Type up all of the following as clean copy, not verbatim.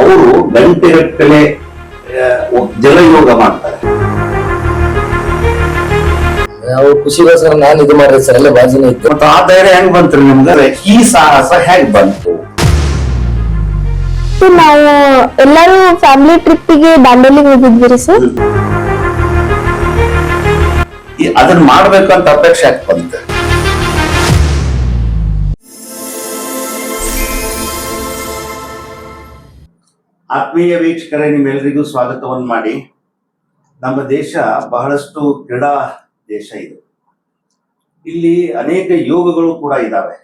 ಅವರು ಗಂಟೆಗಟ್ಟಲೆ ಜಲಯೋಗ ಮಾಡ್ತಾರೆ. ಅವ್ರು ಖುಷಿಗೋಸ್ಕರ ನಾನು ಇದು ಮಾಡಿದೆ ಸರ್, ಅಲ್ಲೇ ಬಾಜಿನ ಇತ್ತು. ಮತ್ತು ಆ ಧೈರ್ಯ ಹೆಂಗ್ ಬಂತ್ರಿ ನಿಮ್ಗೆ? ಈ ಸಾಹಸ ಹೇಗ್ ಬಂತು? ನಾವು ಎಲ್ಲರೂ ಫ್ಯಾಮಿಲಿ ಟ್ರಿಪ್ಪಿಗೆ ದಾಂಡೇಲಿಗೆ ಹೋಗಿದ್ವಿ ಸರ್. ಅದನ್ನ ಮಾಡ್ಬೇಕಂತ ಅಪೇಕ್ಷೆ ಯಾಕೆ ಬಂತು? ಆತ್ಮೀಯ ವೀಕ್ಷಕರೇ, ನಿಮ್ಮೆಲ್ಲರಿಗೂ ಸ್ವಾಗತವನ್ನು ಮಾಡಿ. ನಮ್ಮ ದೇಶ ಬಹಳಷ್ಟು ಕ್ರೀಡಾ ದೇಶ ಇದು. ಇಲ್ಲಿ ಅನೇಕ ಯೋಗಗಳು ಕೂಡ ಇದ್ದಾವೆ.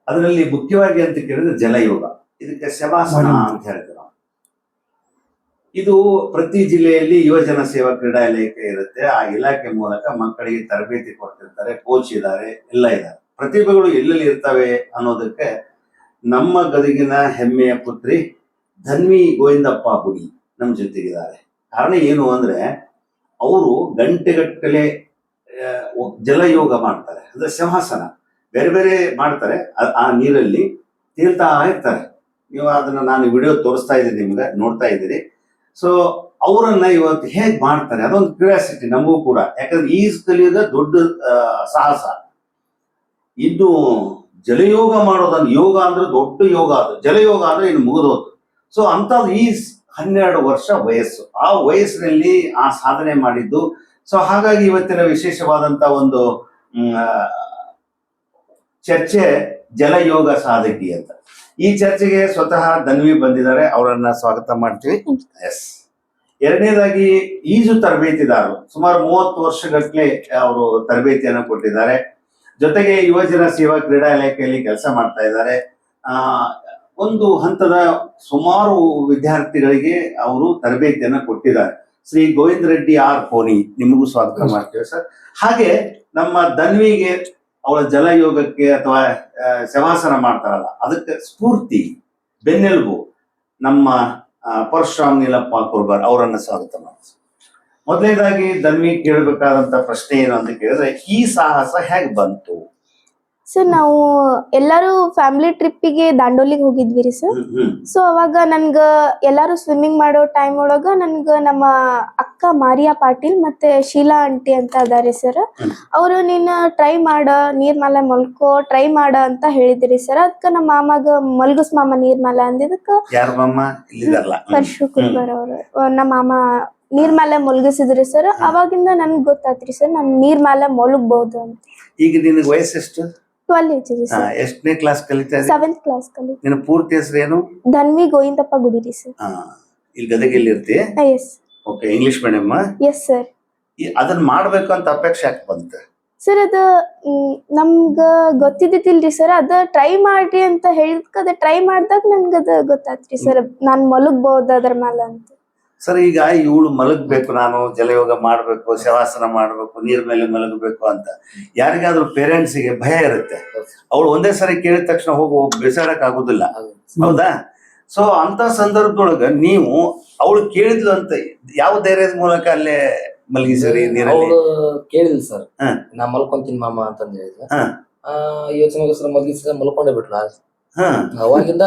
ಅದರಲ್ಲಿ ಮುಖ್ಯವಾಗಿ ಅಂತ ಕೇಳಿದ್ರೆ ಜಲಯೋಗ. ಇದಕ್ಕೆ ಶವಾಸನ ಅಂತ ಹೇಳ್ತೀವಿ ನಾವು. ಇದು ಪ್ರತಿ ಜಿಲ್ಲೆಯಲ್ಲಿ ಯುವಜನ ಸೇವಾ ಕ್ರೀಡಾ ಇಲಾಖೆ ಇರುತ್ತೆ. ಆ ಇಲಾಖೆ ಮೂಲಕ ಮಕ್ಕಳಿಗೆ ತರಬೇತಿ ಕೊಡ್ತಿರ್ತಾರೆ, ಕೋಚ್ ಇದ್ದಾರೆ, ಎಲ್ಲ ಇದ್ದಾರೆ. ಪ್ರತಿಭೆಗಳು ಎಲ್ಲೆಲ್ಲಿ ಇರ್ತವೆ ಅನ್ನೋದಕ್ಕೆ ನಮ್ಮ ಗದಗಿನ ಹೆಮ್ಮೆಯ ಪುತ್ರಿ ಧನ್ವಿ ಗೋವಿಂದಪ್ಪ ಗುಡಿ ನಮ್ಮ ಜೊತೆಗಿದ್ದಾರೆ. ಕಾರಣ ಏನು ಅಂದ್ರೆ, ಅವರು ಗಂಟೆಗಟ್ಟಲೆ ಜಲಯೋಗ ಮಾಡ್ತಾರೆ, ಅಂದ್ರೆ ಶವಾಸನ ಬೇರೆ ಬೇರೆ ಮಾಡ್ತಾರೆ. ಆ ನೀರಲ್ಲಿ ತೇಲ್ತಾ ಇರ್ತಾರೆ. ನೀವು ಅದನ್ನ ನಾನು ವಿಡಿಯೋ ತೋರಿಸ್ತಾ ಇದ್ದೀನಿ, ನಿಮ್ಗೆ ನೋಡ್ತಾ ಇದ್ದೀರಿ. ಸೊ ಅವರನ್ನ ಇವತ್ತು ಹೇಗ್ ಮಾಡ್ತಾರೆ ಅದೊಂದು ಕ್ಯೂರಿಯಾಸಿಟಿ ನಮಗೂ ಕೂಡ. ಯಾಕಂದ್ರೆ ಈಜು ಕಲಿಯೋದ ದೊಡ್ಡ ಸಾಹಸ. ಇನ್ನು ಜಲಯೋಗ ಮಾಡೋದನ್ನ, ಯೋಗ ಅಂದ್ರೆ ದೊಡ್ಡ ಯೋಗ, ಅದು ಜಲಯೋಗ ಅಂದ್ರೆ ಇನ್ನು ಮುಗಿದೋದು. ಸೊ ಅಂತದ್ದು ಈ 12 ವರ್ಷ ವಯಸ್ಸು, ಆ ವಯಸ್ಸಿನಲ್ಲಿ ಆ ಸಾಧನೆ ಮಾಡಿದ್ದು. ಸೊ ಹಾಗಾಗಿ ಇವತ್ತಿನ ವಿಶೇಷವಾದಂತ ಒಂದು ಚರ್ಚೆ ಜಲಯೋಗ ಸಾಧಕಿ ಅಂತ. ಈ ಚರ್ಚೆಗೆ ಸ್ವತಃ ಧನ್ವಿ ಬಂದಿದ್ದಾರೆ, ಅವರನ್ನ ಸ್ವಾಗತ ಮಾಡ್ತೀವಿ. ಎಸ್. ಎರಡನೇದಾಗಿ ಈಜು ತರಬೇತಿದಾರರು, ಸುಮಾರು 30 ವರ್ಷಗಟ್ಟಲೆ ಅವರು ತರಬೇತಿಯನ್ನು ಕೊಟ್ಟಿದ್ದಾರೆ. ಜೊತೆಗೆ ಯುವಜನ ಸೇವಾ ಕ್ರೀಡಾ ಇಲಾಖೆಯಲ್ಲಿ ಕೆಲಸ ಮಾಡ್ತಾ ಇದ್ದಾರೆ. ಒಂದು ಹಂತದ ಸುಮಾರು ವಿದ್ಯಾರ್ಥಿಗಳಿಗೆ ಅವರು ತರಬೇತಿಯನ್ನು ಕೊಟ್ಟಿದ್ದಾರೆ. ಶ್ರೀ ಗೋವಿಂದ ರೆಡ್ಡಿ ಆರ್ ಕೋನಿ, ನಿಮಗೂ ಸ್ವಾಗತ ಮಾಡ್ತೇವೆ ಸರ್. ಹಾಗೆ ನಮ್ಮ ಧನ್ವಿಗೆ ಅವಳ ಜಲಯೋಗಕ್ಕೆ ಅಥವಾ ಶವಾಸನ ಮಾಡ್ತಾರಲ್ಲ, ಅದಕ್ಕೆ ಸ್ಫೂರ್ತಿ, ಬೆನ್ನೆಲುಬು ನಮ್ಮ ಪರಶುರಾಮ್ ನೀಲಪ್ಪ ಕುರ್ಬಾರ್, ಅವರನ್ನ ಸ್ವಾಗತ ಮಾಡ್ತೀವಿ. ಮೊದಲನೇದಾಗಿ ಧನ್ವಿ ಕೇಳಬೇಕಾದಂತ ಪ್ರಶ್ನೆ ಏನು ಅಂತ ಕೇಳಿದ್ರೆ, ಈ ಸಾಹಸ ಹೇಗ್ ಬಂತು? ಸರ್ ನಾವು ಎಲ್ಲರೂ ಫ್ಯಾಮಿಲಿ ಟ್ರಿಪ್ಪಿಗೆ ದಾಂಡೋಲಿಗೆ ಹೋಗಿದ್ವಿ ರೀ ಸರ್. ಸೊ ಅವಾಗ ನನ್ಗ ಎಲ್ಲಾರು ಸ್ವಿಮ್ಮಿಂಗ್ ಮಾಡೋ ಟೈಮ್ ಒಳಗ ನನ್ಗ ನಮ್ಮ ಅಕ್ಕ ಮಾರಿಯಾ ಪಾಟೀಲ್ ಮತ್ತೆ ಶೀಲಾ ಆಂಟಿ ಅಂತ ಅದಾರಿ ಸರ್. ಅವರು ನೀನ್ ಟ್ರೈ ಮಾಡ, ನೀರ್ ಮೇಲೆ ಮಲ್ಕೋ, ಟ್ರೈ ಮಾಡ ಅಂತ ಹೇಳಿದ್ರಿ ಸರ್. ಅದಕ್ಕ ನಮ್ಮ ಮಾಮಾಗ ಮಲ್ಗಸ್ ಮಾಮ ನೀರ್ ಮೇಲೆ ಅಂದಿದ್ದಕ್ಕ ಪರಶು ಕುರ್ಬಾರ್ ಅವ್ರು ನಮ್ಮ ಮಾಮ ನೀರ್ ಮೇಲೆ ಮಲ್ಗಿಸಿದ್ರಿ ಸರ್. ಅವಾಗಿಂದ ನನ್ಗ್ ಗೊತ್ತಾತ್ರಿ ಸರ್, ನಾನ್ ನೀರ್ ಮೇಲೆ ಮಲಗಬಹುದು ಅಂತ. ಈಗ ನಿನಗೆ ವಯಸ್ಸೆಷ್ಟು? 12 ಏಜ್ ಸರ್. ಎಷ್ಟನೇ ಕ್ಲಾಸ್ ಕಲಿತಾ ಇದ್ದೀಯ? 7th ಕ್ಲಾಸ್ ಕಲಿತಾ. ನಿನ್ನ ಪೂರ್ತಿ ಹೆಸರು ಏನು? ಧನ್ವಿ ಗೋವಿಂದಪ್ಪ ಗುಡಿ ರೀ ಸರ್. ಇಲ್ಲಿ ಗದಗಿಲ್ಲಿ ಇರ್ತೀಯ? Yes. Okay, English medium? Yes sir. ಅದನ್ನ ಮಾಡ್ಬೇಕು ಅಂತ ಅಪೇಕ್ಷೆ ಯಾಕೆ ಬಂತು? ಸರ್ ಅದ ನಮ್ಗ ಗೊತ್ತಿದ್ದಿಲ್ರಿ ಸರ್. ಅದ ಟ್ರೈ ಮಾಡ್ರಿ ಅಂತ ಹೇಳಿದ್ಕ ಅದ ಟ್ರೈ ಮಾಡ್ದಾಗ ನನ್ಗದ ಗೊತ್ತಾತ್ರಿ ಸರ್, ನಾನ್ ಮಲಗಬಹುದು ಅದ್ರ ಮೇಲೆ ಅಂತ. ಸರ್, ಈಗ ಇವಳು ಮಲಗಬೇಕು, ನಾನು ಜಲಯೋಗ ಮಾಡ್ಬೇಕು, ಶವಾಸನ ಮಾಡ್ಬೇಕು, ನೀರ್ ಮೇಲೆ ಮಲಗಬೇಕು ಅಂತ ಯಾರಿಗಾದ್ರೂ ಪೇರೆಂಟ್ಸಿಗೆ ಭಯ ಇರುತ್ತೆ. ಅವಳು ಒಂದೇ ಸರಿ ಕೇಳಿದ ತಕ್ಷಣ ಹೋಗು ಬಿಸಾಡಕ್ ಆಗುದಿಲ್ಲ, ಹೌದಾ? ಸೊ ಅಂತ ಸಂದರ್ಭದೊಳಗ ನೀವು ಅವಳು ಕೇಳಿದ್ಲು ಅಂತ ಯಾವ ಧೈರ್ಯದ ಮೂಲಕ ಅಲ್ಲೇ ಮಲಗಿಸಿರಿ ನೀರಲ್ಲಿ? ಕೇಳಿಲ್ಲ ಸರ್, ನಾ ಮಲ್ಕೊಂತೀನಿ ಮಾಮ ಅಂತಂದ ಹೇಳಿದ್ರೆ ಯೋಚನೆಗೋಸ್ಕರ ಮಲಗಿಸಿದ ಮಲ್ಕೊಂಡೇ ಬಿಟ್ಲ. ಅವಾಗಿಂದ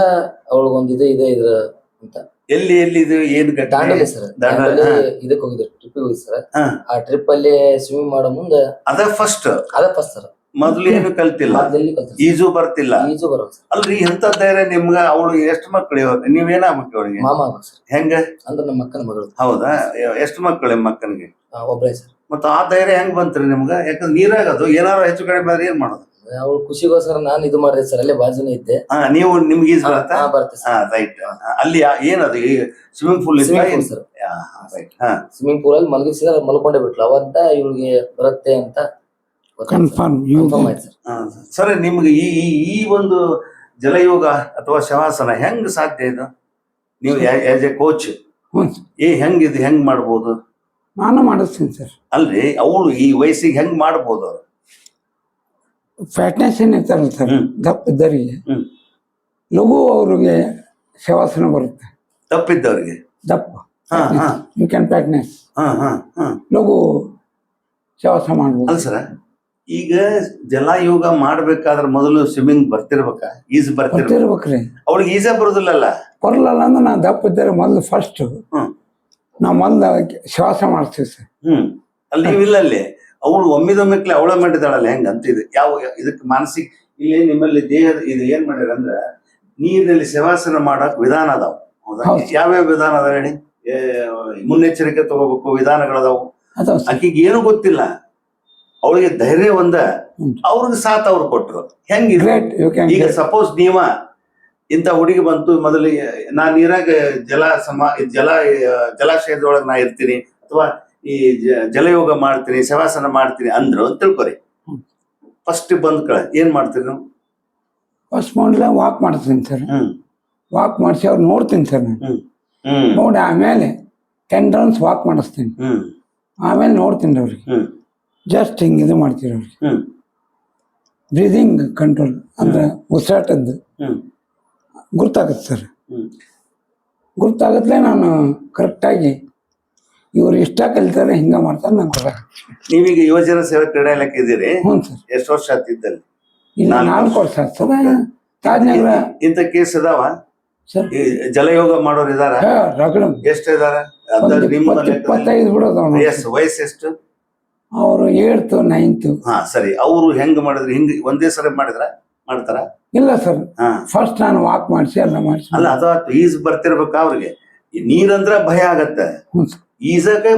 ಅವಳಿಗೊಂದು ಇದೆ ಇದ್ರ ಅಂತ. ಎಲ್ಲಿ ಇದು ಏನು? ದಾಂಡೇಲಿ ಸರ್. ಇದಕ್ಕೆ ಹೋಗಿದ್ರು, ಟ್ರಿಪ್ ಹೋಗಿ ಸರ್. ಆ ಟ್ರಿಪ್ ಅಲ್ಲಿ ಸ್ವಿಮ್ಮಿಂಗ್ ಮಾಡೋ ಮುಂದೆ ಅದ ಫಸ್ಟ್ ಸರ್. ಮೊದ್ಲು ಏನು ಕಲ್ತಿಲ್ಲ, ಈಜು ಬರ್ತಿಲ್ಲ? ಈಜು ಬರೋದು ಸರ್. ಅಲ್ರಿ, ಎಂತ ಧೈರ್ಯ ನಿಮ್ಗ? ಅವಳು ಎಷ್ಟು ಮಕ್ಕಳು? ಇವಾಗ ನೀವೇನಾಗ್ಬೇಕು ಅವಳಿಗೆ? ಮಾಮ ಆಗ್ಬೇಕು ಸರ್. ಹೆಂಗ ಅಂದ್ರೆ ನಮ್ಮ ಅಕ್ಕನ ಮಗಳು. ಹೌದಾ? ಎಷ್ಟು ಮಕ್ಕಳು ನಿಮ್ಮ ಅಕ್ಕನಿಗೆ? ಒಬ್ಬರೇ ಸರ್. ಮತ್ತ ಆ ಧೈರ್ಯ ಹೆಂಗ್ ಬಂತ್ರಿ ನಿಮ್ಗ? ಯಾಕಂದ್ರೆ ನೀರಾಗದು ಏನಾರು ಹೆಚ್ಚು ಕಡಿಮೆ ಆದ್ರೆ ಏನ್ ಮಾಡೋದು? ಅವಳು ಖುಷಿಗೋಸ್ಕರ ನಾನು ಇದು ಮಾಡಿದೆ ಸರ್, ಅಲ್ಲೇ ಬಾಜುನೇ ಇದ್ದೆ. ನೀವು ನಿಮ್ಗೆ ಈಜು ಬರತ್ತಾ? ಬರುತ್ತೆ. ರೈಟ್. ಅಲ್ಲಿ ಏನದು swimming pool sir. Swimming pool ಅಲ್ಲಿ ಮಲಗಿಸಿದ ಮಲ್ಕೊಂಡೇ ಬಿಟ್ಲು. ಅವಂತ ಇವಳಿಗೆ ಬರುತ್ತೆ ಅಂತ ಕನ್ಫರ್ಮ್ ಆಯ್ತು ಸರ್. ಸರ್, ನಿಮ್ಗೆ ಈ ಒಂದು ಜಲಯೋಗ ಅಥವಾ ಶವಾಸನ ಹೆಂಗ್ ಸಾಧ್ಯ ಇದು? ನೀವು ಆಸ್ ಎ ಕೋಚ್ ಹೆಂಗ್ ಇದು ಹೆಂಗ್ ಮಾಡ್ಬೋದು? ನಾನು ಮಾಡಿಸ್ತೀನಿ ಸರ್. ಅಲ್ರಿ, ಅವಳು ಈ ವಯಸ್ಸಿಗೆ ಹೆಂಗ್ ಮಾಡ್ಬೋದು? ಅವ್ರು ಫ್ಯಾಟ್ನೆಸ್ ಏನಿರ್ತಾರಲ್ಲ ಸರ್, ದಪ್ಪ ಇದ್ದವರಿಗೆ ಲಘು ಅವ್ರಿಗೆ ಶವಾಸನ ಬರುತ್ತೆ. ತಪ್ಪಿದ್ದವ್ರಿಗೆ ದಪ್ಪ ಯು ಕ್ಯಾನ್ ಫ್ಯಾಟ್ನೆಸ್ ಲಘು ಶವಾಸ ಮಾಡ್ಬೋದು. ಅಲ್ಲ ಸರ, ಈಗ ಜಲಯೋಗ ಮಾಡ್ಬೇಕಾದ್ರೆ ಮೊದಲು ಸ್ವಿಮ್ಮಿಂಗ್ ಬರ್ತಿರ್ಬೇಕ, ಈಜ್ ಬರ್ತಿರ್ಬೇಕು. ಗೊತ್ತಿರ್ಬೇಕ್ರಿ. ಅವಳಿಗೆ ಈಜ ಬರುದಿಲ್ಲಲ್ಲ. ಬರಲ್ಲ ಅಂದ್ರೆ ನಾ ದಪ್ಪ ಇದ್ದಾರೆ ಮೊದಲು ಫಸ್ಟ್ ನಾ ಮೊದಲು ಶ್ವಾಸ ಮಾಡಿಸ್ತೀವಿ ಸರ್. ಅಲ್ಲಿ ನೀವಿಲ್ಲ ಅಲ್ಲಿ ಅವಳು ಒಮ್ಮಿದೊಮ್ಮೆಕ್ಲೆ ಅವಳ ಮಾಡಿದಾಳಲ್ಲ ಹೆಂಗ ಅಂತ ಇದು ಯಾವ ಇದಕ್ಕೆ ಮಾನಸಿಕ ಇಲ್ಲಿ ನಿಮ್ಮಲ್ಲಿ ದೇಹದ ಇದು ಏನ್ ಮಾಡ್ಯಾರ ಅಂದ್ರ ನೀರಿನಲ್ಲಿ ಶವಾಸನ ಮಾಡಕ್ ವಿಧಾನ ಅದಾವ. ಹೌದಾ? ಹೌದು. ಯಾವ್ಯಾವ ವಿಧಾನ ಅದಾವ ಹೇಳಿ? ಮುನ್ನೆಚ್ಚರಿಕೆ ತಗೋಬೇಕು ವಿಧಾನಗಳದಾವು. ಅದಾವ ಸರ್. ಆಕಿಗೆ ಏನು ಗೊತ್ತಿಲ್ಲ, ಅವಳಿಗೆ ಧೈರ್ಯ ಒಂದ, ಅವ್ರಿಗೆ ಸಾಥ್ ಅವ್ರು ಕೊಟ್ರು. ಹೆಂಗಿದ್ರು ಗ್ರೇಟ್ ಯು ಕ್ಯಾನ್ ಈಗ ಸಪೋಸ್ ನೀವ ಇಂತ ಹುಡುಗಿ ಬಂತು ಮೊದಲಿಗೆ ನಾ ನೀರಾಗ ಜಲಾಶಯದೊಳಗೆ ನಾ ಇರ್ತೀನಿ ಅಥವಾ ಈ ಜಲಯೋಗ ಮಾಡ್ತೀನಿ ಶವಾಸನ ಮಾಡ್ತೀನಿ ಅಂದ್ರು ಅಂತ ತಿಳ್ಕೊರಿ. ಫಸ್ಟ್ ಬಂದ್ ಕಳ ಏನ್ ಮಾಡ್ತೀರಿ ನೀವು? ಫಸ್ಟ್ ಮಾಡಲ ವಾಕ್ ಮಾಡ್ತೀನಿ ಸರ್. ವಾಕ್ ಮಾಡಿಸಿ ಅವ್ರು ನೋಡ್ತೀನಿ ಸರ್. ನಾನು ನೋಡಿ ಆಮೇಲೆ 10 ರೌಂಡ್ಸ್ ವಾಕ್ ಮಾಡಿಸ್ತೀನಿ. ಆಮೇಲೆ ನೋಡ್ತೀನಿ ಅವ್ರಿಗೆ. ಜಸ್ಟ್ ಹಿಂಗೆ ಇದು ಮಾಡ್ತೀರಿ ಅವ್ರಿಗೆ. ಬ್ರೀದಿಂಗ್ ಕಂಟ್ರೋಲ್ ಅಂದ್ರೆ ಉಸಿರಾಟದ್ದು ಗುರ್ತಾಗತ್ತೆ ಸರ್. ಗುರ್ತಾಗತ್ಲೆ ನಾನು ಕರೆಕ್ಟಾಗಿ ಇವ್ರು ಇಷ್ಟ ಕಲಿತಾರೆ ಹಿಂಗ ಮಾಡ್ತಾರೆ ನಂಗೆ ಗೊತ್ತಾಗುತ್ತೆ. ನೀವೀಗ ಯುವಜನ ಸೇವಾ ಕ್ರೀಡಾ ಇಲಾಖೆ ಇದ್ದೀರಿ. ಹ್ಞೂ ಸರ್. ಎಷ್ಟು ವರ್ಷ ಆತಿದ್ದಲ್ಲಿ? ಇಲ್ಲ 4 ವರ್ಷ ಸರ್. ತಾಜ್ನಗರ ಇಂತ ಕೇಸ್ ಅದಾವ ಸರ್. ಈ ಜಲಯೋಗ ಮಾಡೋರು ಇದಾರ? ರಗಡ ಎಷ್ಟು ಇದಾರ? 25 ಬಿಡೋದು. ವಯಸ್ಸು ಎಷ್ಟು? ಅವರು 8th 9th. ಹಾ ಸರಿ. ಅವರು ಹೆಂಗ್ ಮಾಡಿದ್ರು? ಹಿಂಗ್ ಒಂದೇ ಸರಿ ಮಾಡ್ತಾರ? ಇಲ್ಲ ಸರ್. ಫಸ್ಟ್ ನಾನು ವಾಕ್ ಮಾಡಿಸಿ ಎಲ್ಲ ಮಾಡಿಸಿ. ಅಲ್ಲ ಅದು ಈಜ್ ಬರ್ತಿರ್ಬೇಕ ಅವ್ರಿಗೆ. ನೀರಂದ್ರ ಭಯ ಆಗತ್ತೆ. ಈಜಕ್ಕೆ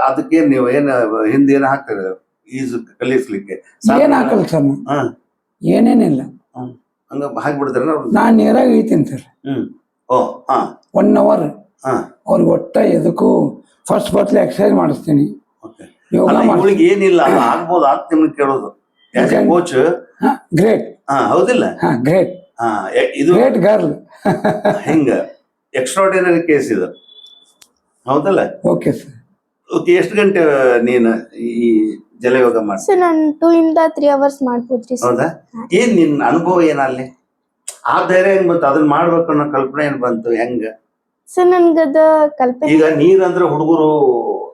ಅದಕ್ಕೆ ನೀವು ಏನ್ ಹಿಂದೆ ಏನ್ ಹಾಕ್ತೀರ ಈಜು ಕಲಿಸ್ಲಿಕ್ಕೆ? ಏನ್ ಹಾಕಲ್ಲ ಸರ್. ಏನೇನಿಲ್ಲ ಹಂಗ ಹಾಕ್ಬಿಡ್ತಾರ. ನಾನ್ ನೀರಾಗ ಇಳ್ತೀನಿ ಸರ್. ಓ ಹಾ 1 hour ಅವ್ರಿಗೆ ಒಟ್ಟ ಎದಕ್ಕೂ ಫಸ್ಟ್ ಬತ್ಲೆ ಎಕ್ಸರ್ಸೈಸ್ ಮಾಡಿಸ್ತೀನಿ. ಇವಳಿಗೆ ಏನಿಲ್ಲ ಆಗ್ಬೋದು ಅಂತ ನಿಮ್ಗೆ ಕೇಳೋದು ಕೋಚ್. ಗ್ರೇಟ್. ಹೌದಿಲ್ಲ? ಗ್ರೇಟ್. ಇದು ಗ್ರೇಟ್ ಗರ್ಲ್. ಹಿಂಗ ಎಕ್ಸ್ಟ್ರಾರ್ಡಿನರಿ ಕೇಸ್ ಇದು. ಹೌದಲ್ಲ? Okay sir. ಓಕೆ. ಎಷ್ಟು ಗಂಟೆ ನೀನು ಈ ಜಲಯೋಗ ಮಾಡಿ? ಸರ್ ನಾನು 2 ಇಂದ 3 hours ಮಾಡ್ಬೋದ್ರಿ ಸರ್. ಹೌದಾ? ಏನ್ ನಿನ್ ಅನುಭವ ಏನಲ್ಲಿ? ಆ ಧೈರ್ಯ ಹೆಂಗ್ ಬಂತು? ಅದನ್ನ ಮಾಡ್ಬೇಕು ಅನ್ನೋ ಕಲ್ಪನೆ ಏನ್ ಬಂತು? ಹೆಂಗ ಸರ್ ನನ್ಗದ ಕಲ್ಪನೆ. ಈಗ ನೀರಂದ್ರೆ ಹುಡುಗರು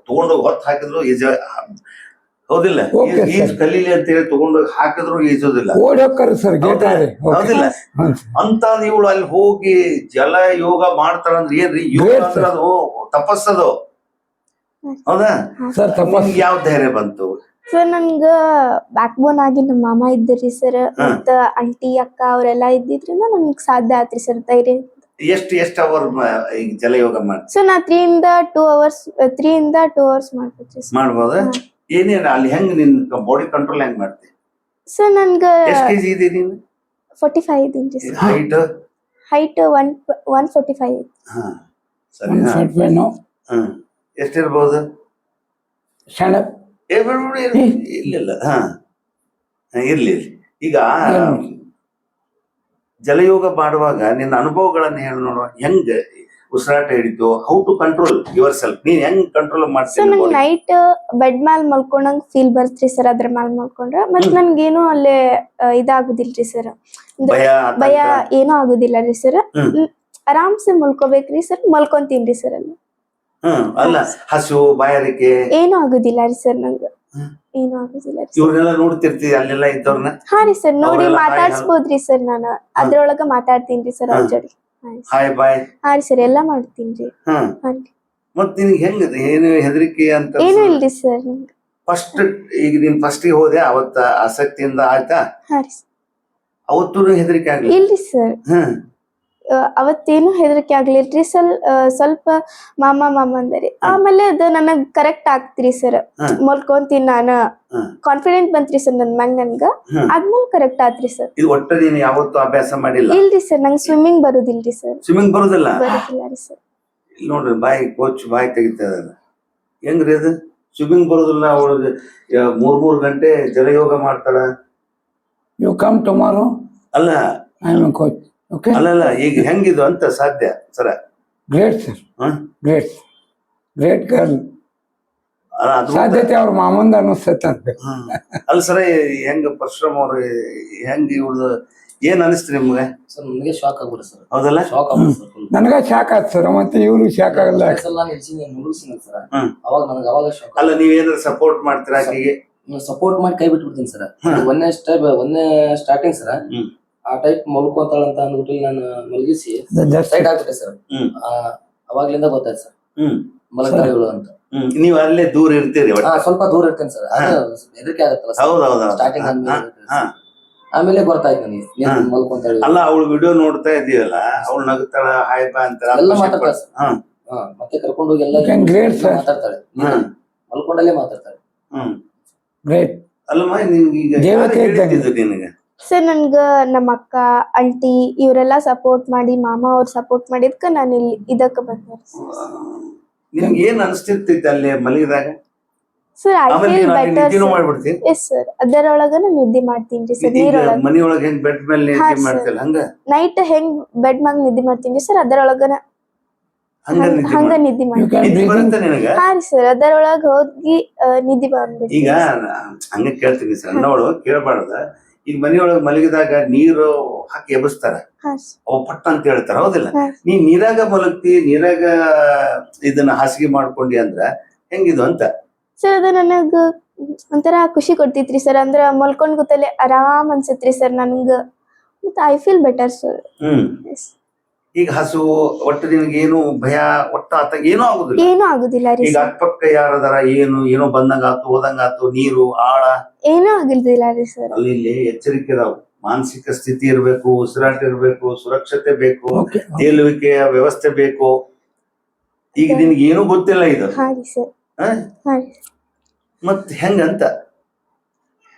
ತಗೊಂಡು ಹೊತ್ತು ಹಾಕಿದ್ರು ಈಜ ಹೌದಿಲ್ಲ? ಈಜ್ ಕಲೀಲಿ ಅಂತ ಹೇಳಿ ತಗೊಂಡು ಹಾಕಿದ್ರು ಈಜೋದಿಲ್ಲ. ಓಡೋಕ್ಕರು ಸರ್. ಗೇಟ್ ಹೌದಿಲ್ಲ? ಅಂತ ಇವಳು ಅಲ್ಲಿ ಹೋಗಿ ಜಲ ಯೋಗ ಮಾಡ್ತಾಳಂದ್ರೆ ಏನ್ರಿ? ಯೋಗ ಅಂದ್ರೆ ಅದು ತಪಸ್ಸದು. ಹೌದಾ ಸರ್? ತಪಸ್ ಯಾವ ಧೈರ್ಯ ಬಂತು? ಸರ್ ನನ್ಗ ಬ್ಯಾಕ್ ಬೋನ್ ಆಗಿ ನಮ್ಮ ಮಾಮ ಇದ್ರಿ ಸರ್, ಮತ್ತ ಆಂಟಿ ಅಕ್ಕ ಅವರೆಲ್ಲಾ ಇದ್ದಿದ್ರಿಂದ ನನ್ಗ್ ಸಾಧ್ಯ ಆತ್ರಿ ಸರ್ ಧೈರ್ಯ. ಎಷ್ಟು ಅವರ್ ಈಗ ಜಲಯೋಗ ಮಾಡಿ? ಸರ್ ನಾ 3 ಇಂದ 2 hours ಮಾಡ್ಬೋದ್ರಿ ಸರ್. ಮಾಡ್ಬೋದ? ಏನೇನ ಅಲ್ಲಿ ಹೆಂಗ್ ನಿನ್ ಬಾಡಿ ಕಂಟ್ರೋಲ್ ಹೆಂಗ್ ಮಾಡ್ತಿ? ಸರ್ ನನ್ಗ ಎಷ್ಟು ಕೆಜಿ ಇದೆ ನೀನು? 45 ಇದೀನಿ ಸರ್. ಹೈಟ್ 145. ಹಾ ಸರಿ. ಎಷ್ಟಿರ್ಬೋದು? ಇಲ್ಲ ಇರ್ಲಿ. ಈಗ ಜಲಯೋಗ ಮಾಡುವಾಗ ನಿನ್ನ ಅನುಭವಗಳನ್ನ ಹೇಳಿ ನೋಡುವ. ಹೆಂಗ್ ಉಸಿರಾಟ ಹಿಡಿತು? How to control your self? ನೀನ್ ಹೆಂಗ್ ಕಂಟ್ರೋಲ್ ಸರ್ ಮಾಡ್ತೀನಿ? ನಂಗೆ ನೈಟ್ ಬೆಡ್ ಮ್ಯಾಲ್ ಮಲ್ಕೊಂಡಂಗ್ ಫೀಲ್ ಬರ್ತ್ರಿ ಸರ್. ಅದ್ರ ಮ್ಯಾಲ್ ಮಲ್ಕೊಂಡ್ರ ಮತ್ ನನ್ಗೇನು ಅಲ್ಲೇ ಇದಾಗುದಿಲ್ರಿ ಸರ್. ಭಯ ಏನೂ ಆಗುದಿಲ್ಲ ರೀ ಸರ್. ಆರಾಮ್ಸೆ ಮಲ್ಕೋಬೇಕ್ರಿ ಸರ್. ಮಲ್ಕೊಂತೀನ್ರಿ ಸರ್ ಅಲ್ಲಿ. ಅಲ್ಲ ಹಸು ಬಾಯಾರಿಕೆ ಏನು ಆಗುದಿಲ್ಲ ರೀ ಸರ್. ನಂಗ ಏನು ಆಗುದಿಲ್ಲ ರೀ. ಇವ್ರನ್ನೆಲ್ಲ ನೋಡ್ತಿರ್ತೀವಿ ಅಲ್ಲೆಲ್ಲ ಇದ್ದವ್ರನ್ನ? ಹಾ ರೀ ಸರ್. ನೋಡಿ ಮಾತಾಡ್ಸ್ಬೋದ್ರಿ ಸರ್. ನಾನು ಅದ್ರೊಳಗ ಮಾತಾಡ್ತೀನ್ರಿ ಸರ್ ಅವ್ರ ಜೊತೆ. Hi bye. ಹಾ ರೀ ಸರ್. ಎಲ್ಲಾ ಮಾಡ್ತೀನ್ರಿ. ಮತ್ ನಿನ್ಗೆ ಹೆಂಗ ಏನು ಹೆದರಿಕೆ ಅಂತ? ಏನು ಇಲ್ರಿ ಸರ್. ಫಸ್ಟ್ ಈಗ ನೀನ್ ಫಸ್ಟಿಗೆ ಹೋದೆ ಅವತ್ತ ಆಸಕ್ತಿಯಿಂದ ಆಯ್ತಾ? ಹಾ ರೀ. ಅವತ್ತೂ ಹೆದರಿಕೆ ಆಗ್ಲಿ? ಇಲ್ರಿ ಸರ್. ಅವತ್ತೇನು ಹೆದರಿಕೆ ಆಗ್ಲಿಲ್ರಿ. ಸ್ವಲ್ಪ ಮಾಮ ಅಂದರಿ. ಆಮೇಲೆ ಅದು ನನಗ್ ಕರೆಕ್ಟ್ ಆಗ್ತ್ರಿ ಸರ್. ಮಲ್ಕೊಂತೀನಿ ನಾನು. ಕಾನ್ಫಿಡೆಂಟ್ ಬಂತ್ರಿ ಸರ್ ನನ್ ಮ್ಯಾಗ ನನ್ಗ. ಆದ್ಮೇಲೆ ಕರೆಕ್ಟ್ ಆತ್ರಿ ಸರ್. ಇದು ಒಟ್ಟ ನೀನು ಯಾವತ್ತೂ ಅಭ್ಯಾಸ ಮಾಡಿಲ್ಲ? ಇಲ್ರಿ ಸರ್. ನಂಗೆ ಸ್ವಿಮ್ಮಿಂಗ್ ಬರುದಿಲ್ರಿ ಸರ್. ಸ್ವಿಮ್ಮಿಂಗ್ ಬರುದಿಲ್ಲ? ಬರುದಿಲ್ಲ ರೀ ಸರ್. ಇಲ್ಲಿ ನೋಡ್ರಿ ಬಾಯಿ ಕೋಚ್ ಬಾಯಿ ತೆಗಿತಾ ಇದಾರೆ. ಹೆಂಗ್ರಿ ಅದು ಸ್ವಿಮ್ಮಿಂಗ್ ಬರುದಿಲ್ಲ? ಅವಳು 3 ಗಂಟೆ ಜಲಯೋಗ ಮಾಡ್ತಾಳ. You come tomorrow. ಅಲ್ಲ ಐ ಆಮ್ ಕೋಚ್. ಓಕೆ. ಅಲ್ಲಲ್ಲ ಈಗ ಹೆಂಗಿದು ಅಂತ ಸಾಧ್ಯ ಸರ? Great sir. Great girl. ಸಾಧ್ಯತೆ ಅವ್ರ ಮಾಮಂದ ಅನಿಸ್ತೈತೆ ಅನ್ಬೇಕು. ಅಲ್ಲ ಸರ ಹೆಂಗ ಪರಶುರಾಮ್ ಅವ್ರು ಹೆಂಗ್ ಇವ್ರದ್ದು ಏನ್ ಅನಿಸ್ತು ನಿಮ್ಗೆ? ಸರ್ ನನಗೆ ಶಾಕ್ ಆಗ್ಬಿಡ ಸರ್. ಹೌದಲ್ಲ? ಶಾಕ್ ಆಗ್ಬಿಡ ಸರ್. ನನಗ ಶಾಕ್ ಆಯ್ತು ಸರ್. ಮತ್ತೆ ಇವ್ರು ಶಾಕ್ ಆಗಲ್ಲ. ಮುಗಿಸಿನ ಸರ್. ಅವಾಗ ನನಗೆ ಅವಾಗ ಶಾಕ್. ಅಲ್ಲ ನೀವೇನಾದ್ರು ಸಪೋರ್ಟ್ ಮಾಡ್ತೀರಾ ಆಕೆಗೆ? ಸಪೋರ್ಟ್ ಮಾಡಿ ಕೈ ಬಿಟ್ಬಿಡ್ತೀನಿ ಸರ್. ಹಾ. ಒಂದೇ ಸ್ಟಾರ್ಟಿಂಗ್ ಸರ್, ಹ್ಮ್. ಆ ಟೈಪ್ ಮಲ್ಕೋತಾಳ ಅಂತ ಅಂದ್ಬಿಟ್ಟು ನಾನು ಮಲಗಿಸಿ ಜಸ್ಟ್ ಸೈಡ್ ಆಗ್ಬಿಟ್ಟೆ ಸರ್. ಹ್ಮ್. ಅವಾಗ್ಲಿಂದ ಗೊತ್ತಾಯ್ತು ಸರ್ ಹ್ಮ್. ಮಲಗ್ತಾರೆ ಇವಳು ಅಂತ. ನೀವು ಅಲ್ಲೇ ದೂರ ಇರ್ತೀರಿ ಒಟ್ಟು. ಸ್ವಲ್ಪ ದೂರ ಇರ್ತೇನೆ ಸರ್, ಅದು ಹೆದರಿಕೆ ಆಗತ್ತಲ್ಲ ಹೌದೌದು ಸ್ಟಾರ್ಟಿಂಗ್ ಆಮೇಲೆ ಗೊತ್ತಾಯ್ತು ನನಗೆ ಹಾ. ಮಲ್ಕೊಂತಾಳೆ ಅಲ್ಲ ಅವಳು ವಿಡಿಯೋ ನೋಡ್ತಾ ಇದೀವಲ್ಲ, ಅವಳು ನಗುತ್ತಾಳ, ಹಾಯ್ ಬಾ ಅಂತ ಎಲ್ಲ ಮಾತಾಡ್ತಾಳೆ ಸರ್. ಮತ್ತೆ ಕರ್ಕೊಂಡು ಹೋಗಿ ಎಲ್ಲ ಗ್ರೇಟ್ ಸರ್. ಮಾತಾಡ್ತಾಳೆ, ಹಾ. ಮಲ್ಕೊಂಡಲ್ಲೇ ಮಾತಾಡ್ತಾಳೆ. ಗ್ರೇಟ್. ಅಲ್ಲಮ್ಮ ನಿನ್ಗೆ ಈಗ ದೇವತೆ ಯಾರು ಇದ್ದಂಗೆ. ಹೇಳಿದ್ದು ನಿನಗೆ? ಸರ್ ನನ್ಗ ನಮ್ಮ ಅಕ್ಕ ಆಂಟಿ ಇವರೆಲ್ಲ ಸಪೋರ್ಟ್ ಮಾಡಿ, ಮಾಮ ಅವ್ರು ಸಪೋರ್ಟ್ ಮಾಡಿದ್ಕ ನಾನು ಇಲ್ಲಿ ಇದಕ್ಕ ಬಂದೆ ನಿನ್ಗೆ ಏನ್ ಅನಿಸ್ತಿರ್ತೈತಿ ಅಲ್ಲಿ ಮಲಗಿದಾಗ? ಸರ್. ಐ ಆಮೇಲೆ ಫೀಲ್ ನೀನು ಅಲ್ಲಿ ಬೆಟರ್ ನಿದ್ದೆನೂ ಮಾಡ್ಬಿಡ್ತಿ? Yes sir. ಅದರೊಳಗ ನಾನು ನಿದ್ದೆ ಮಾಡ್ತೀನಿ ಸರ್, ಈಗ ನೀರೊಳಗ ಮನಿಯೊಳಗೆ ಹೆಂಗ್ ಬೆಡ್ ಮೇಲೆ ಹಾ, ನಿದ್ದೆ sir. ಮಾಡ್ತಿಲ್ಲ ಹಂಗ ನೈಟ್ ಹೆಂಗ್ ಬೆಡ್ ಮ್ಯಾಗ ನಿದ್ದೆ ಮಾಡ್ತೀನಿ ಸರ್, ಅದರೊಳಗನ ಹಂಗ ನಿದ್ದೆ ಹಂಗ ಮಾಡ್- ನಿದ್ದೆ ಯು ಮಾಡ್ತೀನಿ. ಕ್ಯಾನ್ ನಿದ್ದೆ ಬರುತ್ತೆ ನಿನಗ? ಹಾ ರೀ ಸರ್, ಅದರೊಳಗ ಹೋಗಿ ನಿದ್ದೆ ಬಂದ್ಬಿಡ್ತೀನಿ. ಈಗ ಹಂಗ ಕೇಳ್ತೀನಿ, ಸಣ್ಣವಳು ಕೇಳಬಾರ್ದ. ಈಗ ಮನಿಯೊಳಗೆ ಮಲಗಿದಾಗ ನೀರು ಹಾಕಿ ಎಬ್ಬಿಸ್ತಾರ, ಹಾ ಅವ ಪಟ್ಟ ಅಂತ ಹೇಳ್ತಾರ, ಹೌದಿಲ್ಲ? ಹಾ. ನೀ ನೀರಾಗ ಮಲಗ್ತಿ, ನೀರಾಗ ಇದನ್ನ ಹಾಸಿಗೆ ಮಾಡ್ಕೊಂಡಿ ಅಂದ್ರ ಹೆಂಗಿದು ಅಂತ. ಸರ್ ಅದು ನನಗ ಒಂಥರ ಖುಷಿ ಕೊಡ್ತೈತ್ರಿ ಸರ್. ಅಂದ್ರ ಮಲ್ಕೊಂಡ್ ಕೂತಲ್ಲೇ ಆರಾಮ್ ಅನ್ಸತ್ರಿ ಸರ್ ನನ್ಗ, ಮತ್ತೆ ಐ ಫೀಲ್ ಬೆಟರ್ ಸರ್. ಹ್ಮ್. ಈಗ ಹಸು ಒಟ್ಟು ನಿನಗೆ ಏನು ಭಯ ಒಟ್ಟ ಆತ ಏನೂ ಆಗುದಿಲ್ಲ. ಏನೂ ಆಗುದಿಲ್ಲ ರೀ ಈಗ ಸರ್, ಅಕ್ಕಪಕ್ಕ ಯಾರದಾರ ಏನೋ ಬಂದಂಗಾತು ಹೋದಂಗಾತು, ನೀರು ಆಳ ಏನೂ ಆಗಿಲ್ದಿಲ್ಲ ರೀ ಸರ್. ಅಲ್ಲಿ ಇಲ್ಲಿ ಎಚ್ಚರಿಕೆ ಇದಾವು. ಮಾನಸಿಕ ಸ್ಥಿತಿ ಇರಬೇಕು, ಉಸಿರಾಟ ಇರಬೇಕು, ಸುರಕ್ಷತೆ ಬೇಕು, ಓಕೆ. ತೇಲುವಿಕೆಯ ವ್ಯವಸ್ಥೆ ಬೇಕು. ಈಗ ನಿನ್ಗೆ ಏನೂ ಗೊತ್ತಿಲ್ಲ ಇದು, ಹಾ ರೀ ಸರ್. ಹ? ಹಾ ರೀ. ಮತ್ ಹೆಂಗಂತ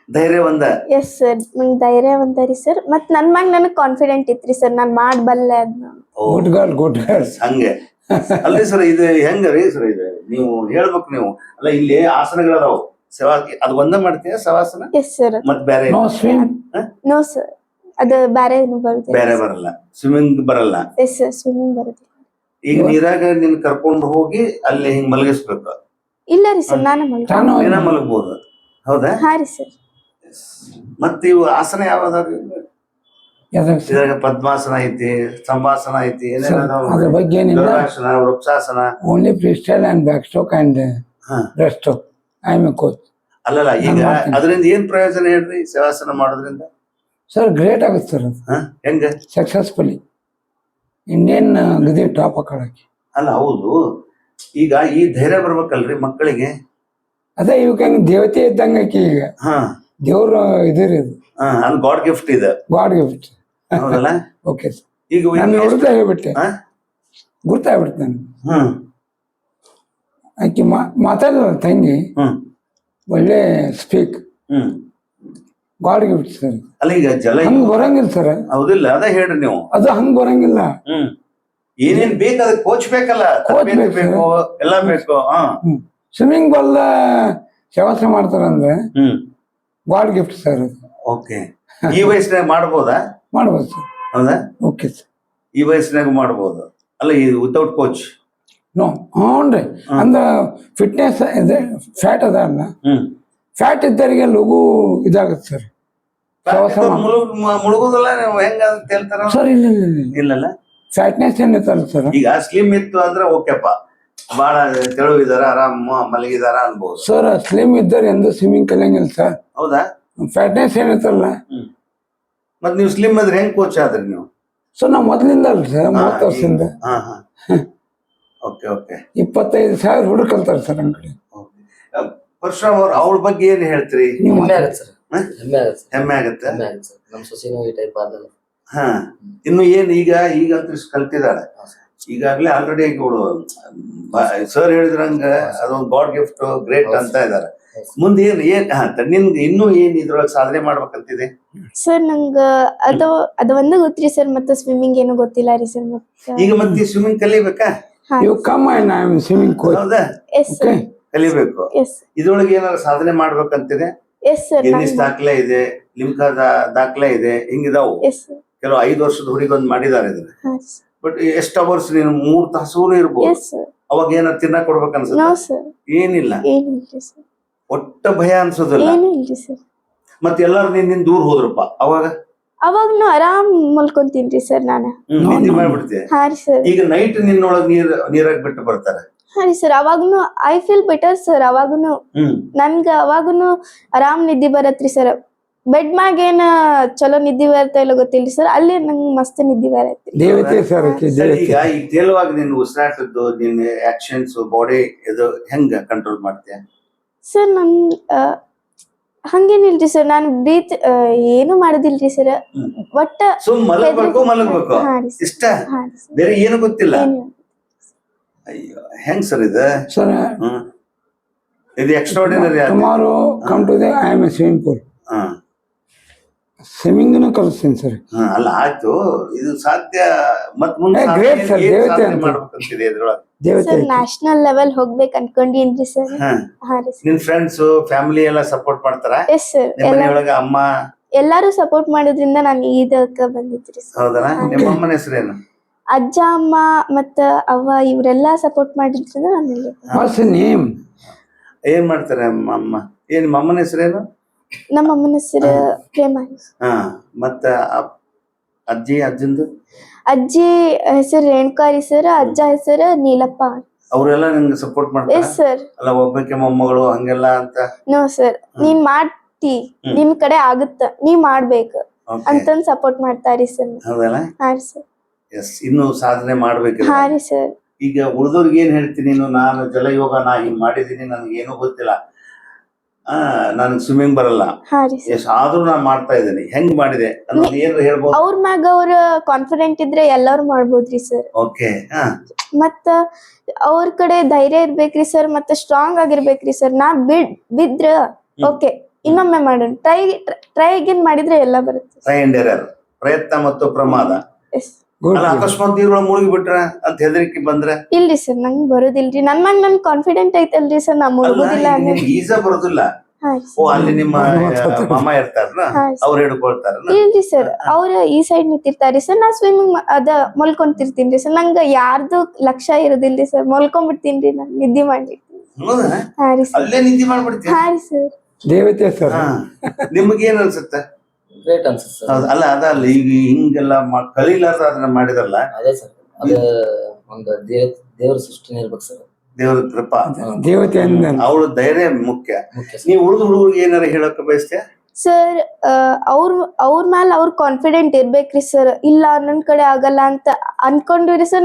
ಧೈರ್ಯ ಒಂದ? ಎಸ್ ಸರ್, ನಂಗೆ ಧೈರ್ಯವಂತ ರೀ ಸರ್. ಮತ್ ನನ್ ಮ್ಯಾಗ ನನಗ್ ಕಾನ್ಫಿಡೆಂಟ್ ಇತ್ರಿ ಸರ್, ನಾನ್ ಮಾಡ್ಬಲ್ಲೆ ಅದನ್ನ. ಓ, ಗುಡ್ ಗರ್ಲ್, ಗುಡ್ ಗರ್ಲ್. ಹಂಗೆ ಅಲ್ರಿ ಸರ್, ಇದು ಹೆಂಗರಿ ಸರ್? ಇದು ನೀವು ಹೇಳ್ಬೇಕು ನೀವು. ಅಲ್ಲ ಇಲ್ಲಿ ಆಸನಗಳದಾವು, ಶವಾ ಅದು ಒಂದ ಮಾಡ್ತೀಯ ಶವಾಸನ? Yes sir. ಮತ್ ಬೇರೆ ನೋ ಸ್ವಿಮ್. ನೋ ಸರ್, ಅದು ಬೇರೆ ಬರುತ್ತೆ. ಬೇರೆ ಬರಲ್ಲ, ಸ್ವಿಮ್ಮಿಂಗ್ ಬರಲ್ಲ. ಎಸ್ ಸರ್, ಸ್ವಿಮ್ಮಿಂಗ್ ಬರುತ್ತೆ. ಈಗ ನೀರಾಗ ನಿನ್ ಕರ್ಕೊಂಡು ಹೋಗಿ ಅಲ್ಲಿ ಹಿಂಗ್ ಮಲಗಿಸ್ಬೇಕು. ಇಲ್ಲ ರೀ ಸರ್, ನಾನು ತಾನು ದಿನ ಮಲಗ್ಬೋದು, ಹೌದಾ? ಹಾ ರೀ ಸರ್. ಮತ್ ಇವು ಆಸನ ಯಾವ್ದಾದ್ರು? ಯಾವ್ದು ಸರ್? ಇದ್ರಾಗ ಪದ್ಮಾಸನ ಐತಿ, ಸ್ತಂಭಾಸನ ಐತಿ, ಸರ್, ಅದ್ರ ಬಗ್ಗೆ ಏನಿಲ್ಲ. ಗರುಡಾಸನ, ವೃಕ್ಷಾಸನ. Only free style and back stroke and ಹಾ. Breast stroke. I am a coach. ಅಲ್ಲಲ್ಲ, ಈಗ ನಾನ್ ಮಾಡ್ತೀನಿ. ಅದರಿಂದ ಏನ್ ಪ್ರಯೋಜನ ಹೇಳ್ರಿ ಶವಾಸನ ಮಾಡೋದ್ರಿಂದ? ಸರ್ ಗ್ರೇಟ್ ಆಗುತ್ತೆ ಸರ್ ಅದು. ಹ? ಹೆಂಗ? ಸಕ್ಸಸ್ಫುಲಿ ಇಂಡಿಯನ್ ಗದಿ ಟಾಪ್ ಹಾಕೊಳಕ್ಕೆ. ಅಲ್ಲ ಹೌದು, ಈಗ ಈ ಧೈರ್ಯ ಬರ್ಬೇಕಲ್ರಿ ಮಕ್ಕಳಿಗೆ. ಅದೇ ಇವಾಗ ದೇವತೆ ಇದ್ದಂಗೆ ಆಕಿ ಈಗ ಹಾ. ದೇವ್ರ ಇದ್ರಿ ಇದು ಅದು ಗಾಡ್ ಗಿಫ್ಟ್ ಇದೆ, ಗಾಡ್ ಗಿಫ್ಟ್. ಹೌದಲ್ಲ? Okay sir. ಈಗ ನಾನು ನೋಡ್ತಾ ಹೇಳ್ಬಿಟ್ಟೆ, ಹಾ? ಗುರ್ತಾಗ್ಬಿಡ್ತೆ ನಾನು. ಹ್ಮ್. ಆಕಿ ಮಾತಾಡಲ್ಲ ತಂಗಿ, ಹ್ಮ್. ಒಳ್ಳೆ ಸ್ಪೀಕ್. ಹ್ಮ್. God gift sir. ಅಲ್ಲ ಈಗ ಜಲ ಹಂಗ್ ಬರಂಗಿಲ್ಲ ಸರ್, ಹೌದಿಲ್ಲ, ಅದ ಹೇಳ್ರಿ ನೀವು. ಅದು ಹಂಗ್ ಬರಂಗಿಲ್ಲ. ಹ್ಮ್. ಏನೇನ್ ಬೇಕು ಅದಕ್ಕೆ ಕೋಚ್ ಬೇಕಲ್ಲ, ಕೋಚ್ ತರಬೇತಿ ಬೇಕು, ಬೇಕು, ಎಲ್ಲ ಬೇಕು. ಹಾ. ಸ್ವಿಮ್ಮಿಂಗ್ ಬಾಲ್ ಶವಾಸ ಮಾಡ್ತಾರಂದ್ರೆ ಹ್ಮ್. ಗಾಡ್ ಗಿಫ್ಟ್ ಸರ್ ಅದು. ಓಕೆ. ಈ ವಯಸ್ಸಿನಾಗ ಮಾಡ್ಬೋದಾ? ಮಾಡ್ಬೋದು ಸರ್. ಹೌದಾ? Okay sir. ಈ ವಯಸ್ಸಿನಾಗ ಮಾಡ್ಬೋದು, ಅಲ್ಲ ಇದು ವಿತೌಟ್ ಕೋಚ್? ನೋ, ಹ್ಞೂ. ಅಂದ್ರೆ ಫಿಟ್ನೆಸ್ ಇದೆ, ಫ್ಯಾಟ್ ಅದ ಅಲ್ಲ, ಹ್ಮ್. ಫ್ಯಾಟ್ ಇದ್ದವರಿಗೆ ಲಘು ಇದಾಗುತ್ತೆ ಸರ್. ಶವಾಸ ಮುಳುಗುದಿಲ್ಲ, ನೀವು ಹೆಂಗ ಅಂತ ಹೇಳ್ತಾರ? ಸರ್ ಇಲ್ಲ ಇಲ್ಲ ಇಲ್ಲ, ಇಲ್ಲಲ್ಲ, ಫ್ಯಾಟ್ನೆಸ್ ಏನಿತ್ತಲ್ಲ ಸರ್. ಈಗ ಸ್ಲಿಮ್ ಇತ್ತು ಅಂದ್ರೆ ಓಕೆಪ್ಪ, ಬಹಳ ತೆಳು ಇದಾರ, ಆರಾಮ್ ಮಲಗಿದಾರ ಅನ್ಬೋದು. ಸರ್ ಸ್ಲಿಮ್ ಇದ್ದಾರೆ ಎಂದು ಸ್ವಿಮ್ಮಿಂಗ್ ಕಲಿಯಂಗಿಲ್ಲ ಸರ್. ಹೌದಾ? ಫ್ಯಾಟ್ನೆಸ್ ಏನಿತ್ತಲ್ಲ. ಮತ್ ನೀವು ಸ್ಲಿಮ್ ಇದ್ರೆ ಹೆಂಗ್ ಕೋಚ್ ಆದ್ರಿ ನೀವು? ಸೊ ನಾವು ಮೊದಲಿಂದ ಅಲ್ಲ ಸರ್, 30 ವರ್ಷದಿಂದ. Okay okay. 25,000 ಹುಡುಗ ಕಲ್ತಾರೆ ಸರ್ ನಮ್ಮ ಕಡೆ. ಪರಶುರಾಮ್ ಅವ್ರ ಅವಳ ಬಗ್ಗೆ ಏನ್ ಹೇಳ್ತೀರಿ? ಹೆಮ್ಮೆ ಆಗತ್ತೆ ಸರ್, ಹೆಮ್ಮೆ ಆಗತ್ತೆ ಸರ್, ಹೆಮ್ಮೆ ಆಗತ್ತೆ. ಹೆಮ್ಮೆ ಆಗತ್ತೆ ಸರ್. ನಮ್ಮ ಸೊಸೆನೂ ಈ ಟೈಪ್ ಆದಲ್ಲ. ಹಾ. ಇನ್ನು ಏನ್ ಈಗಂತೂ ಕಲ್ತಿದ್ದಾಳೆ ಈಗಾಗ್ಲೇ. ಆಲ್ರೆಡಿ ಇವಳು ಸರ್ ಹೇಳಿದ್ರಂಗ ಅದೊಂದು ಗಾಡ್ ಗಿಫ್ಟ್, ಗ್ರೇಟ್ ಅಂತ ಇದಾರೆ. ಮುಂದೆ ನಿನ್ಗೆ ಇನ್ನೂ ಏನ್ ಇದ್ರೊಳಗೆ ಸಾಧನೆ ಮಾಡ್ಬೇಕಂತಿದೆ? ಸರ್ ನಂಗ ಅದು ಒಂದೇ ಗೊತ್ತ್ರಿ ಸರ್, ಮತ್ತೆ ಸ್ವಿಮ್ಮಿಂಗ್ ಏನು ಗೊತ್ತಿಲ್ಲ ರೀ ಸರ್. ಈಗ ಮತ್ತೆ ಸ್ವಿಮ್ಮಿಂಗ್ ಕಲಿಬೇಕಾ? You come and I am swimming coach. ಹೌದಾ? Yes sir. ಕಲಿಬೇಕು. ಎಸ್ ಇದ್ರೊಳಗೆ ಏನಾದ್ರು ಸಾಧನೆ ಮಾಡ್ಬೇಕಂತಿದೆ? Yes sir. ಗಿನ್ನಿಸ್ ದಾಖಲೆ ಇದೆ, ಲಿಮ್ಕಾ ದಾಖಲೆ ಇದೆ, ಹಿಂಗಿದಾವು. Yes sir. ಕೆಲವು 5 ವರ್ಷದ ಹುಡುಗೊಂದು ಮಾಡಿದ್ದಾರೆ ಇದನ್ನ. ಹಾ. ಬಟ್ ಎಷ್ಟು ಅವರ್ಸ್ ನೀನು 3 ತಾಸು ಇರ್ಬೋದು. Yes sir. ಅವಾಗ ಏನಾರು ತಿನ್ನಕ್ ಕೊಡ್ಬೇಕು ನೋ ಅನ್ಸುತ್ತೆ? ಸರ್. ಏನಿಲ್ಲ, ಏನಿಲ್ರಿ ಸರ್, ಒಟ್ಟ ಭಯ ಅನ್ಸೋದಿಲ್ಲ. ಏನು ಇಲ್ರಿ ಸರ್. ಮತ್ತೆ ಎಲ್ಲಾರು ನಿನ್ನ ದೂರ ಹೋದ್ರಪ್ಪ, ಅವಾಗ್ನು ಆರಾಮ್ ಮಲ್ಕೊಂತೀನ್ರಿ ಸರ್ ನಾನು. ನಿದ್ದೆ ಮಾಡ್ಬಿಡ್ತೀಯ. ಹಾ ರೀ ಸರ್. ಈಗ ನೈಟ್ ನಿನ್ನೊಳಗ್ ನೀರಾಗ್ ಬಿಟ್ಟು ಬರ್ತಾರೆ, ಹಾ ರೀ ಸರ್ ಅವಾಗನು ಐ ಫೀಲ್ ಬೆಟರ್ ಸರ್ ಅವಾಗನು ನನ್ಗ ಅವಾಗನು ಆರಾಮ್ ನಿದ್ದಿ ಬರತ್ರಿ ಸರ್ ಬೆಡ್ ಮ್ಯಾಗ ಏನ ಚಲೋ ನಿದ್ದಿ ಬರತ್ತ ಇಲ್ಲ ಗೊತ್ತಿಲ್ರಿ ಸರ್ ಅಲ್ಲಿ ನಂಗ್ ಮಸ್ತ್ ನಿದ್ದಿ ಬರತ್ರಿ ದೇವತೆ ಸರ್ ಆಕಿ ಸರ್, ದೇವತೆ. ಈಗ ಈ ತೇಲುವಾಗ ನಿನ್ ಉಸಿರಾಟದ್ದು ನಿನ್ ಆಕ್ಷನ್ಸ್ ಬಾಡಿ ಇದು ಹೆಂಗ ಕಂಟ್ರೋಲ್ ಮಾಡ್ತೀಯ? ಸರ್ ನನ್ ಹಂಗೇನಿಲ್ರಿ ಸರ್ ನಾನು ಬ್ರೀತ್ ಏನು ಮಾಡೋದಿಲ್ರಿ ಸರ್ ಒಟ್ಟ ಸುಮ್ ಮಲಗ್ಬೇಕು ಹಾ ರೀ sir. ಇಷ್ಟ, ಹಾ ರೀ sir. ಬೇರೆ ಏನು ಗೊತ್ತಿಲ್ಲ. ಏನು ಅಯ್ಯೋ ಹೆಂಗ್ ಸರ್ ಇದು? ಸರ್ ಇದು extraordinary. Tomorrow come to the I am a swimming pool. ಸ್ವಿಮ್ಮಿಂಗ್ನು ಕಲಿಸ್ತೀನಿ ಸರ್. ಅಲ್ಲ ಆಯ್ತು, ಇದು ಸಾಧ್ಯ ಮತ್ ಮುಂದೆ ಏ, great sir, ದೇವತೆ ಅಂತ. ಮಾಡ್ಬೇಕಂತಿದೆ ಇದ್ರೊಳಗೆ. ದೇವತೆ ಸರ್ ನ್ಯಾಷನಲ್ ಲೆವೆಲ್ ಹೋಗ್ಬೇಕು ಅನ್ಕೊಂಡಿನ್ರಿ ಸರ್. ಹಾ ರೀ ಸರ್. ನಿನ್ ಫ್ರೆಂಡ್ಸ್ ಫ್ಯಾಮಿಲಿ ಎಲ್ಲ ಸಪೋರ್ಟ್ ಮಾಡ್ತಾರ? ಎಸ್ ಸರ್ ನಿಮ್ ಮನೆಯೊಳಗ ಅಮ್ಮ ಎಲ್ಲಾರು ಸಪೋರ್ಟ್ ಮಾಡೋದ್ರಿಂದ ನಾನು ಇದಕ್ಕ ಬಂದಿದ್ರಿ ಸರ್. ಹೌದಲ್ಲ? ನಿಮ್ಮ ಅಮ್ಮನ ಹೆಸರೇನು? ಅಜ್ಜ ಅಮ್ಮ ಮತ್ತ ಅವ್ವ ಇವರೆಲ್ಲಾ ಸಪೋರ್ಟ್ ಮಾಡಿದ್ರಿಂದ ನಾನು ಇಲ್ಲಿ ವಾಟ್ಸ್ ನೇಮ್? ಏನ್ ಮಾಡ್ತಾರೆ ಅಮ್ಮ? ಏನ್ ನಿಮ್ಮ ಅಮ್ಮನ ಹೆಸರೇನು? ನಮ್ಮ ಅಮ್ಮನ ಹೆಸರು ಪ್ರೇಮ. ಮತ್ತ ಅಜ್ಜಿ ಅಜ್ಜಂದು? ಅಜ್ಜಿ ಹೆಸರು ರೇಣುಕಾರಿ ಸರ್, ಅಜ್ಜ ಹೆಸರು ನೀಲಪ್ಪ. ಅವರೆಲ್ಲ ನಿಮ್ಗೆ ಸಪೋರ್ಟ್ ಮಾಡ್ತಾರೆ? Yes sir. ಅಲ್ಲ ಒಬ್ಬಕ್ಕೆ ಮೊಮ್ಮಗಳು ಹಂಗೆಲ್ಲ ಅಂತ? ನೋ ಸರ್, ನೀನ್ ಮಾಡ್ತಿ ನಿನ್ ಕಡೆ ಆಗುತ್ತ ನೀ ಮಾಡ್ಬೇಕು ಅಂತಂದ್ ಸಪೋರ್ಟ್ ಮಾಡ್ತಾರಿ ಸರ್. ಹೌದಲ್ಲ? ಹಾ ರೀ ಸರ್. ಎಸ್, ಇನ್ನು ಸಾಧನೆ ಮಾಡ್ಬೇಕು. ಹಾ ರೀ ಸರ್. ಈಗ ಉಳಿದವ್ರಿಗೆ ಏನ್ ಹೇಳ್ತೀನಿ ನೀನು? ನಾನು ಜಲಯೋಗ ಹಿಂಗ್ ಮಾಡಿದೀನಿ, ನನ್ಗೆ ಏನೂ ಗೊತ್ತಿಲ್ಲ, ನನ್ಗೆ ಸ್ವಿಮ್ಮಿಂಗ್ ಬರಲ್ಲ, ಹಾ ರೀ ಸರ್. ಎಷ್ಟ್ ಆದ್ರೂ ನಾನು ಮಾಡ್ತಾ ಇದ್ದೀನಿ, ಹೆಂಗ್ ಮಾಡಿದೆ ಅನ್ನೋದು ಏನಾರ ಹೇಳ್ಬೋದು? ಅವ್ರ ಮ್ಯಾಗ ಅವ್ರ ಕಾನ್ಫಿಡೆಂಟ್ ಇದ್ರೆ ಎಲ್ಲಾರು ಮಾಡ್ಬೋದ್ರಿ ಸರ್. ಓಕೆ. ಮತ್ತ ಅವ್ರ ಕಡೆ ಧೈರ್ಯ ಇರ್ಬೇಕ್ರಿ ಸರ್, ಮತ್ತೆ ಸ್ಟ್ರಾಂಗ್ ಆಗಿರ್ಬೇಕ್ರಿ ಸರ್. ನಾ ಬಿದ್ರ ಓಕೆ ಇನ್ನೊಮ್ಮೆ ಮಾಡೋಣ, ಟ್ರೈ ಅಗೇನ್ ಮಾಡಿದ್ರೆ ಎಲ್ಲ ಬರುತ್ತೆ. ಟ್ರೈ ಅಂಡ್ ಎರರ್, ಪ್ರಯತ್ನ ಮತ್ತು ಪ್ರಮಾದ. ಎಸ್. ಅಲ್ಲ, ಅಕಸ್ಮಾತ್ ನೀರೊಳಗೆ ಮುಳುಗಿ ಬಿಟ್ರ ಅಂತ ಹೆದರಿಕೆ ಬಂದ್ರೆ? ಇಲ್ರಿ ಸರ್, ನಂಗ್ ಬರೋದಿಲ್ರಿ. ನನ್ ಮ್ಯಾಗ ನನ್ ಕಾನ್ಫಿಡೆಂಟ್ ಐತಲ್ರಿ ಸರ್, ನಾ ಮುಳುಗೋದಿಲ್ಲ ಅನ್ನೋದು. ಈಜ ಬರೋದಿಲ್ಲ. ಹಾ ಓ, ಅಲ್ಲಿ ನಿಮ್ಮ ಮಾಮ ಇರ್ತಾರಲ್ಲ, ಅವ್ರು ಹಿಡ್ಕೊಳ್ತಾರ? ಇಲ್ರಿ ಸರ್, ಅವ್ರ ಈ ಸೈಡ್ ನಿಂತಿರ್ತಾರಿ ಸರ್, ನಾ ಸ್ವಿಮ್ಮಿಂಗ್ ಮಲ್ಕೊಂತಿರ್ತೀನಿ ಸರ್. ನಂಗ ಯಾರ್ದು ಲಕ್ಷ್ಯ ಇರೋದಿಲ್ರಿ ಸರ್, ಮಲ್ಕೊಂಡ್ಬಿಡ್ತೀನಿ ನಾನ್ ನಿದ್ದೆ ಮಾಡ್ಬಿಡ್ತೀನಿ. ಹೌದಾ? ಹಾ ರೀ ಸರ್. ಅಲ್ಲೇ ನಿದ್ದೆ ಮಾಡ್ಬಿಡ್ತೀನಿ. ಹಾ ರೀ ಸರ್. ದೇವತೆ ಸರ್. ನಿಮ್ಗೆ ಏನ್ ಅನ್ಸುತ್ತೆ? ಗ್ರೇಟ್ ಅನ್ಸುತ್ತೆ ಸರ್. ಹೌದು. ಅಲ್ಲ ಅದಲ್ಲ, ಈಗ ಹಿಂಗೆಲ್ಲ ಕಲೀಲಾರ್ದ ಅದನ್ನ ಮಾಡಿದ್ರಲ್ಲ, ಅದೇ ಸರ್, ಅದ ಒಂದು ದೇವ್ರ ಸೃಷ್ಟಿನೇ ಇರ್ಬೇಕು ಸರ್. ದೇವ್ರ ಕೃಪಾ. ದೇವತೆ ಅಂದ ಅವಳು ಧೈರ್ಯ ಮುಖ್ಯ. ಮುಖ್ಯ ಸರ್. ನೀವು ಉಳಿದ ಹುಡುಗರಿಗೆ ಏನಾರ ಹೇಳಕ್ ಬಯಸ್ತೀಯ? ಸರ್ ಅವ್ರ ಮ್ಯಾಲ ಅವ್ರ ಕಾನ್ಫಿಡೆಂಟ್ ಇರ್ಬೇಕ್ರಿ ಸರ್. ಇಲ್ಲ ನನ್ ಕಡೆ ಆಗಲ್ಲ ಅಂತ ಅನ್ಕೊಂಡಿರಿ ಸರ್,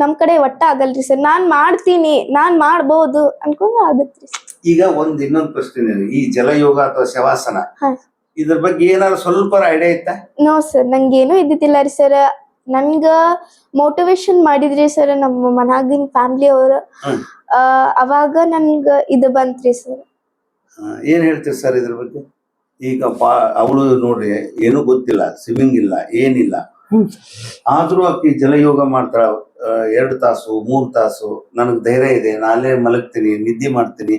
ನಮ್ ಕಡೆ ಒಟ್ಟ ಆಗಲ್ರಿ ಸರ್. ನಾನ್ ಮಾಡ್ತೀನಿ, ನಾನ್ ಮಾಡ್ಬೋದು ಅನ್ಕೊಂಡ್ ಆಗತ್ರಿ ಸರ್. ಈಗ ಇನ್ನೊಂದು ಪ್ರಶ್ನೆ, ಈ ಜಲಯೋಗ ಅಥವಾ ಶವಾಸನ ಹಾ. ಇದ್ರ ಬಗ್ಗೆ ಏನಾದ್ರು ಸ್ವಲ್ಪ ಐಡಿಯಾ ಇತ್ತಾ? ನೋ ಸರ್, ನಂಗೇನು ಇದ್ದಿದ್ದಿಲ್ಲ ರೀ ಸರ್. ನನ್ಗ ಮೋಟಿವೇಶನ್ ಮಾಡಿದ್ರಿ ಸರ್ ನಮ್ಮ ಮನ್ಯಾಗಿನ ಫ್ಯಾಮಿಲಿ ಅವ್ರು. ಅವಾಗ ನನ್ಗ ಇದು ಬಂತ್ರಿ ಸರ್. ಏನ್ ಹೇಳ್ತೀರಿ ಸರ್ ಇದ್ರ ಬಗ್ಗೆ? ಈಗ ಅವಳು ನೋಡ್ರಿ, ಏನೂ ಗೊತ್ತಿಲ್ಲ, ಸ್ವಿಮ್ಮಿಂಗ್ ಇಲ್ಲ, ಏನಿಲ್ಲ, ಆದ್ರೂ ಆಕಿ ಜಲಯೋಗ ಮಾಡ್ತಾಳ. 2 ತಾಸು 3 ತಾಸು ನನಗ್ ಧೈರ್ಯ ಇದೆ, ನಾನೇ ಮಲಗ್ತೀನಿ, ನಿದ್ದೆ ಮಾಡ್ತೀನಿ,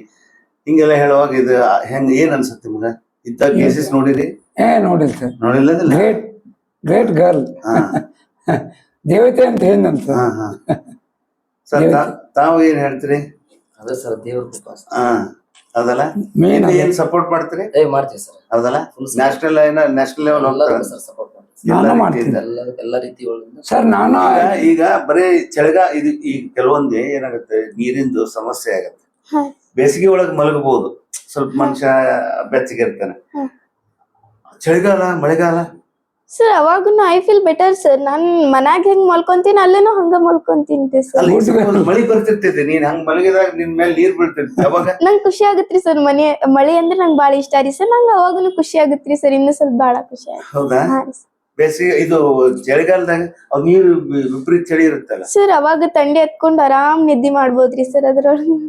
ಹಿಂಗೆಲ್ಲ ಹೇಳುವಾಗ ಇದು ಹೆಂಗ್ ಏನ್ ಅನ್ಸುತ್ತೆ ನಿಮ್ಗ? ಇಂಥ ಕೇಸಸ್ ನೋಡಿರಿ? ನೋಡಿಲ್ಲ ಸರ್. ನೋಡಿಲ್ಲ. Great great girl. ದೇವತೆ ಅಂತ ಏನಂತ ಸರ್, ತಾವು ಏನ್ ಹೇಳ್ತೀರಿ? ಅದೇ ಸರ್, ದೇವ್ರ ಕೃಪಾ ಸರ್. ಹೌದಲ್ಲ? ಮೇನ್ ಏನ್ ಸಪೋರ್ಟ್ ಮಾಡ್ತೀರಿ? ಮಾಡ್ತೀವಿ ಸರ್. ಹೌದಲ್ಲ? ನ್ಯಾಷನಲ್ ಲೆವೆಲ್ ಹೋಗ್ತಾರೆ ಸರ್, ಸಪೋರ್ಟ್ ನಾನು ಮಾಡ್ತೀನಿ ಎಲ್ಲ ರೀತಿ ಒಳಗಿಂದ ಸರ್. ನಾನು ಈಗ ಬರೀ ಇದು ಈಗ ಕೆಲವೊಂದು ಏನಾಗುತ್ತೆ, ನೀರಿಂದು ಸಮಸ್ಯೆ ಆಗತ್ತೆ. ಹಾ. ಬೇಸಿಗೆ ಒಳಗೆ ಮಲಗಬಹುದು, ಸ್ವಲ್ಪ ಮನುಷ್ಯ ಬೆಚ್ಚಗೆ ಇರ್ತಾನೆ. ಚಳಿಗಾಲ ಮಳೆಗಾಲ ಸರ್ ಅವಾಗನು ಐ ಫೀಲ್ ಬೆಟರ್ ಸರ್. ನಾನ್ ಮನ್ಯಾಗ ಹೆಂಗ್ ಮಲ್ಕೊಂತೀನಿ ಅಲ್ಲೇನು ಹಂಗ ಮಲ್ಕೊಂತೀನಿ ಸರ್. ಅಲ್ಲಿ ಮಳಿ ಬರ್ತಿರ್ತೈತಿ, ನೀನ್ ಹಂಗ ಮಲಗಿದಾಗ ನಿನ್ ಮೇಲೆ ನೀರ್ ಬೀಳ್ತಿರ್ತಿ, ಅವಾಗ ನಂಗ್ ಖುಷಿ ಆಗತ್ರಿ ಸರ್. ಮಳಿ ಅಂದ್ರೆ ನಂಗ್ ಬಾಳ ಇಷ್ಟ ರೀ ಸರ್. ನಂಗ ಅವಾಗನು ಖುಷಿ ಆಗತ್ರಿ ಸರ್, ಇನ್ನು ಸ್ವಲ್ಪ ಬಾಳ ಖುಷಿ ಆಗುತ್ತೆ. ಹೌದಾ? ಹಾ ರೀ ಸರ್. ಬೇಸಿಗೆ ಇದು ಚಳಿಗಾಲದಾಗ ನೀರು ವಿಪರೀತ ಚಳಿ ಇರುತ್ತಲ್ಲ ಸರ್, ಅವಾಗ ತಂಡಿ ಎತ್ಕೊಂಡ್ ಆರಾಮ್ ನಿದ್ದೆ ಮಾಡ್ಬೋದ್ರಿ ಸರ್ ಅದ್ರೊಳಗ.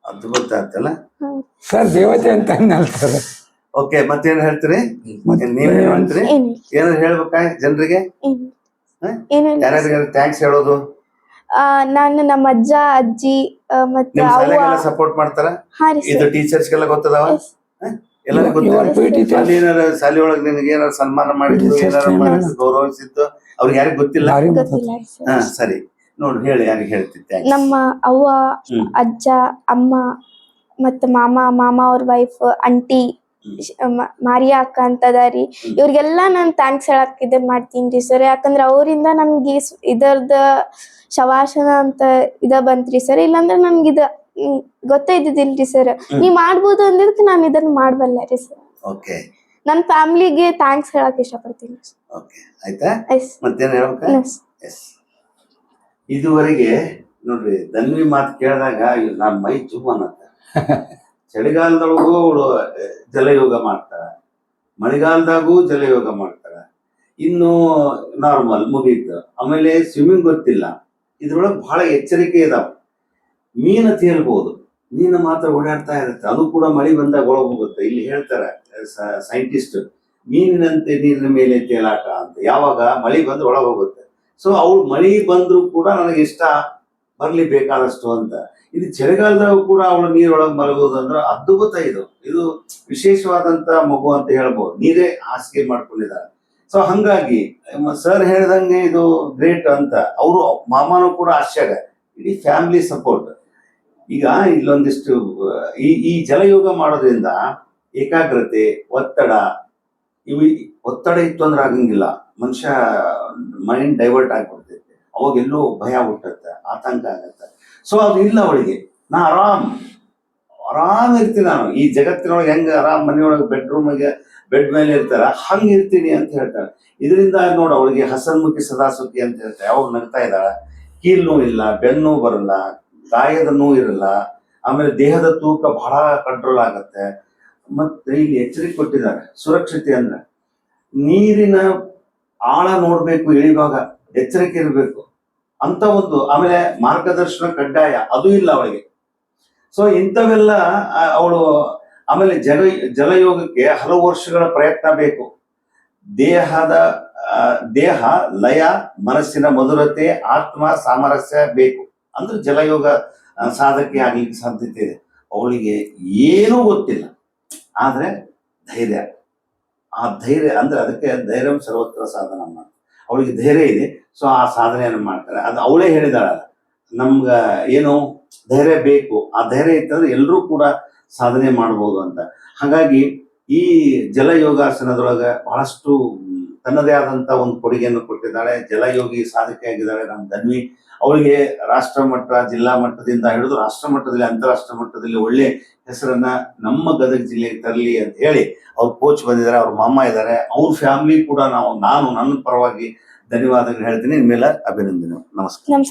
ಅದು ಗೊತ್ತಾಗ್ತಲ್ಲ. ಸರ್ ದೇವತೆ ಅಂತ ಅನ್ನಲ್ಲ ಸರ್. ಓಕೆ, ಮತ್ತೇನ್ ಹೇಳ್ತೀರಿ? ನೀವೇನ್ ಹೇಳ್ತೀರಿ? ಏನಾದ್ರು ಹೇಳ್ಬೇಕಾ ಜನರಿಗೆ? ಯಾರ್ಯಾರಿಗಾರು ಥ್ಯಾಂಕ್ಸ್ ಹೇಳೋದು? ನಾನು ನಮ್ಮ ಅಜ್ಜ ಅಜ್ಜಿ ಮತ್ತೆ ನಿಮ್ ಅವ್ವ. ಶಾಲೆಗೆಲ್ಲ ಸಪೋರ್ಟ್ ಮಾಡ್ತಾರ? ಹಾ ರೀ ಇದು ಸರ್. ಟೀಚರ್ಸ್ಗೆಲ್ಲ ಗೊತ್ತದವ? ಎಲ್ಲರಿಗೂ ಗೊತ್ತಿಲ್ಲ? ಅಲ್ಲಿ ಏನಾರ ಶಾಲೆ ಒಳಗೆ ನಿನಗೆ ಏನಾರು ಸನ್ಮಾನ ಮಾಡಿದ್ದು, ಏನಾರು ಗೌರವಿಸಿದ್ದು ಅವ್ರಿಗೆ ಯಾರಿಗೂ ಗೊತ್ತಿಲ್ಲ? ಗೊತ್ತಿಲ್ಲ ರೀ ಸರ್. ಸರಿ, ನೋಡು ಹೇಳಿ, ಯಾರಿಗೆ ಹೇಳ್ತಿದ್ದೆ? ನಮ್ಮ ಅವ್ವ, ಅಜ್ಜ, ಅಮ್ಮ, ಮತ್ತೆ ಮಾಮ ಅವ್ರ ವೈಫ್, ಅಂಟಿ ಮಾರಿಯಾ ಅಕ್ಕ ಅಂತ ಅದಾರಿ. ಇವ್ರಿಗೆಲ್ಲಾ ನಾನ್ ಥ್ಯಾಂಕ್ಸ್ ಹೇಳಕ್ ಇದನ್ ಮಾಡ್ತೀನಿ ಸರ್. ಯಾಕಂದ್ರ ಅವರಿಂದ ನಮ್ಗೆ ಇದರ್ದ ಶವಾಸನ ಅಂತ ಬಂತ್ರಿ ಸರ್. ಇಲ್ಲಾಂದ್ರ ನನ್ಗೆ ಗೊತ್ತೇ ಇದ್ದಿದ್ದಿಲ್ರಿ ಸರ್. ನೀವ್ ಮಾಡ್ಬೋದು ಅಂದಿದ್ದಕ್ಕೆ ನಾನ್ ಇದನ್ನ ಮಾಡ್ಬಲ್ಲ ರೀ ಸರ್. ಓಕೆ, ನನ್ ಫ್ಯಾಮಿಲಿಗೆ ಥ್ಯಾಂಕ್ಸ್ ಹೇಳಕ್ ಇಷ್ಟಪಡ್ತೀನಿ. ಓಕೆ, ಆಯ್ತಾ? ಎಸ್ ಮತ್ತೇನ್ ಹೇಳ್ಬೇಕ? ಎಸ್. ಇದುವರೆಗೆ ನೋಡ್ರಿ, ಧನ್ವಿ ಮಾತು ಕೇಳಿದಾಗ ನಾನ್ ಮೈ ಜುಮ್ ಅನ್ನತ್ತೆ. ಚಳಿಗಾಲದೊಳಗೂ ಅವಳು ಜಲಯೋಗ ಮಾಡ್ತಾರ, ಮಳೆಗಾಲದಾಗೂ ಜಲಯೋಗ ಮಾಡ್ತಾರ, ಇನ್ನು ನಾರ್ಮಲ್ ಮುಗೀತು. ಆಮೇಲೆ ಸ್ವಿಮ್ಮಿಂಗ್ ಗೊತ್ತಿಲ್ಲ. ಇದ್ರೊಳಗೆ ಬಹಳ ಎಚ್ಚರಿಕೆ ಇದಾವ. ಮೀನು ತೇಲ್ಬಹುದು, ಮೀನು ಮಾತ್ರ ಓಡಾಡ್ತಾ ಇರುತ್ತೆ, ಅದು ಕೂಡ ಮಳೆ ಬಂದಾಗ ಒಳಗೆ ಹೋಗುತ್ತೆ. ಇಲ್ಲಿ ಹೇಳ್ತಾರೆ ಸೈಂಟಿಸ್ಟ್, ಮೀನಿನಂತೆ ನೀರಿನ ಮೇಲೆ ತೇಲಾಟ ಅಂತ. ಯಾವಾಗ ಮಳೆ ಬಂದು ಒಳಗೆ ಹೋಗುತ್ತೆ. ಸೊ ಅವಳು ಮಳೆ ಬಂದ್ರು ಕೂಡ ನನಗೆ ಇಷ್ಟ, ಬರ್ಲಿ ಬೇಕಾದಷ್ಟು ಅಂತ. ಇದು ಚಳಿಗಾಲದಾಗ ಕೂಡ ಅವಳು ನೀರೊಳಗೆ ಮಲಗೋದು ಅಂದ್ರೆ ಅದ್ಭುತ. ಇದು ವಿಶೇಷವಾದಂತ ಮಗು ಅಂತ ಹೇಳ್ಬೋದು. ನೀರೇ ಹಾಸಿಗೆ ಮಾಡ್ಕೊಂಡಿದ್ದಾರೆ. ಸೊ ಹಂಗಾಗಿ ಸರ್ ಹೇಳ್ದಂಗೆ ಇದು ಗ್ರೇಟ್ ಅಂತ. ಅವರು ಮಾಮನೂ ಕೂಡ ಆಶ್ಚರ್ಯ. ಇಡೀ ಫ್ಯಾಮಿಲಿ ಸಪೋರ್ಟ್. ಈಗ ಇಲ್ಲೊಂದಿಷ್ಟು ಈ ಜಲಯೋಗ ಮಾಡೋದ್ರಿಂದ ಏಕಾಗ್ರತೆ, ಒತ್ತಡ ಇತ್ತು ಅಂದ್ರೆ ಆಗಂಗಿಲ್ಲ. ಮನುಷ್ಯ ಮೈಂಡ್ ಡೈವರ್ಟ್ ಆಗ್ಬಿಡ್ತೈತೆ. ಅವಾಗ ಎಲ್ಲೋ ಭಯ ಹುಟ್ಟತ್ತೆ, ಆತಂಕ ಆಗತ್ತೆ. ಸೊ ಅದು ಇಲ್ಲ ಅವಳಿಗೆ. ನಾ ಆರಾಮ್ ಇರ್ತೀನಿ. ನಾನು ಈ ಜಗತ್ತಿನೊಳಗೆ ಹೆಂಗ ಆರಾಮ್ ಮನೆಯೊಳಗೆ ಬೆಡ್ ಮೇಲೆ ಇರ್ತಾರ ಹಂಗ ಇರ್ತೀನಿ ಅಂತ ಹೇಳ್ತಾಳೆ. ಇದರಿಂದ ನೋಡ, ಅವಳಿಗೆ ಹಸನ್ಮುಖಿ ಸದಾಸುಖಿ ಅಂತ ಹೇಳ್ತಾರೆ. ಯಾವಾಗ ನಗ್ತಾ ಇದ್ದಾಳ, ಕೀಲ್ ನೋವು ಇಲ್ಲ, ಬೆನ್ನು ಬರಲ್ಲ, ಗಾಯದ ನೋವು ಇರಲ್ಲ, ಆಮೇಲೆ ದೇಹದ ತೂಕ ಬಹಳ ಕಂಟ್ರೋಲ್ ಆಗತ್ತೆ. ಮತ್ತೆ ಇಲ್ಲಿ ಎಚ್ಚರಿಕೆ ಕೊಟ್ಟಿದ್ದಾರೆ, ಸುರಕ್ಷತೆ ಅಂದ್ರೆ ನೀರಿನ ಆಳ ನೋಡ್ಬೇಕು, ಇಳಿವಾಗ ಎಚ್ಚರಿಕೆ ಇರಬೇಕು ಅಂತ ಒಂದು. ಆಮೇಲೆ ಮಾರ್ಗದರ್ಶನ ಕಡ್ಡಾಯ, ಅದು ಇಲ್ಲ ಅವಳಿಗೆ. ಸೊ ಇಂಥವೆಲ್ಲ ಅವಳು. ಆಮೇಲೆ ಜಲಯೋಗಕ್ಕೆ ಹಲವು ವರ್ಷಗಳ ಪ್ರಯತ್ನ ಬೇಕು. ದೇಹ ಲಯ, ಮನಸ್ಸಿನ ಮಧುರತೆ, ಆತ್ಮ ಸಾಮರಸ್ಯ ಬೇಕು ಅಂದ್ರೆ ಜಲಯೋಗ ಸಾಧಕೆ ಆಗ್ಲಿಕ್ಕೆ ಸಾಧ್ಯತೆ ಇದೆ. ಅವಳಿಗೆ ಏನೂ ಗೊತ್ತಿಲ್ಲ, ಆದ್ರೆ ಧೈರ್ಯ. ಆ ಧೈರ್ಯ ಅಂದ್ರೆ ಅದಕ್ಕೆ ಧೈರ್ಯಂ ಸರ್ವತ್ರ ಸಾಧನ. ಅವಳಿಗೆ ಧೈರ್ಯ ಇದೆ. ಸೊ ಆ ಸಾಧನೆಯನ್ನು ಮಾಡ್ತಾರೆ. ಅದು ಅವಳೇ ಹೇಳಿದಾಳ, ನಮ್ಗ ಏನು ಧೈರ್ಯ ಬೇಕು, ಆ ಧೈರ್ಯ ಇತ್ತಂದ್ರೆ ಎಲ್ಲರೂ ಕೂಡ ಸಾಧನೆ ಮಾಡ್ಬೋದು ಅಂತ. ಹಾಗಾಗಿ ಈ ಜಲಯೋಗಾಸನದೊಳಗೆ ಬಹಳಷ್ಟು ತನ್ನದೇ ಆದಂತ ಒಂದು ಕೊಡುಗೆಯನ್ನು ಕೊಟ್ಟಿದ್ದಾಳೆ. ಜಲಯೋಗಿ ಸಾಧಕೆ ಆಗಿದ್ದಾಳೆ ನಮ್ಮ ಧನ್ವಿ. ಅವಳಿಗೆ ರಾಷ್ಟ್ರ ಮಟ್ಟ, ಜಿಲ್ಲಾ ಮಟ್ಟದಿಂದ ಹಿಡಿದು ರಾಷ್ಟ್ರ ಮಟ್ಟದಲ್ಲಿ, ಅಂತಾರಾಷ್ಟ್ರ ಮಟ್ಟದಲ್ಲಿ ಒಳ್ಳೆ ಹೆಸರನ್ನ ನಮ್ಮ ಗದಗ ಜಿಲ್ಲೆಗೆ ತರಲಿ ಅಂತ ಹೇಳಿ ಅವ್ರ ಕೋಚ್ ಬಂದಿದ್ದಾರೆ, ಅವ್ರ ಮಾಮ ಇದ್ದಾರೆ, ಅವ್ರ ಫ್ಯಾಮಿಲಿ ಕೂಡ ನಾನು ನನ್ನ ಪರವಾಗಿ ಧನ್ಯವಾದಗಳು ಹೇಳ್ತೀನಿ. ಇನ್ಮೇಲೆ ಅಭಿನಂದನೆ. ನಮಸ್ಕಾರ.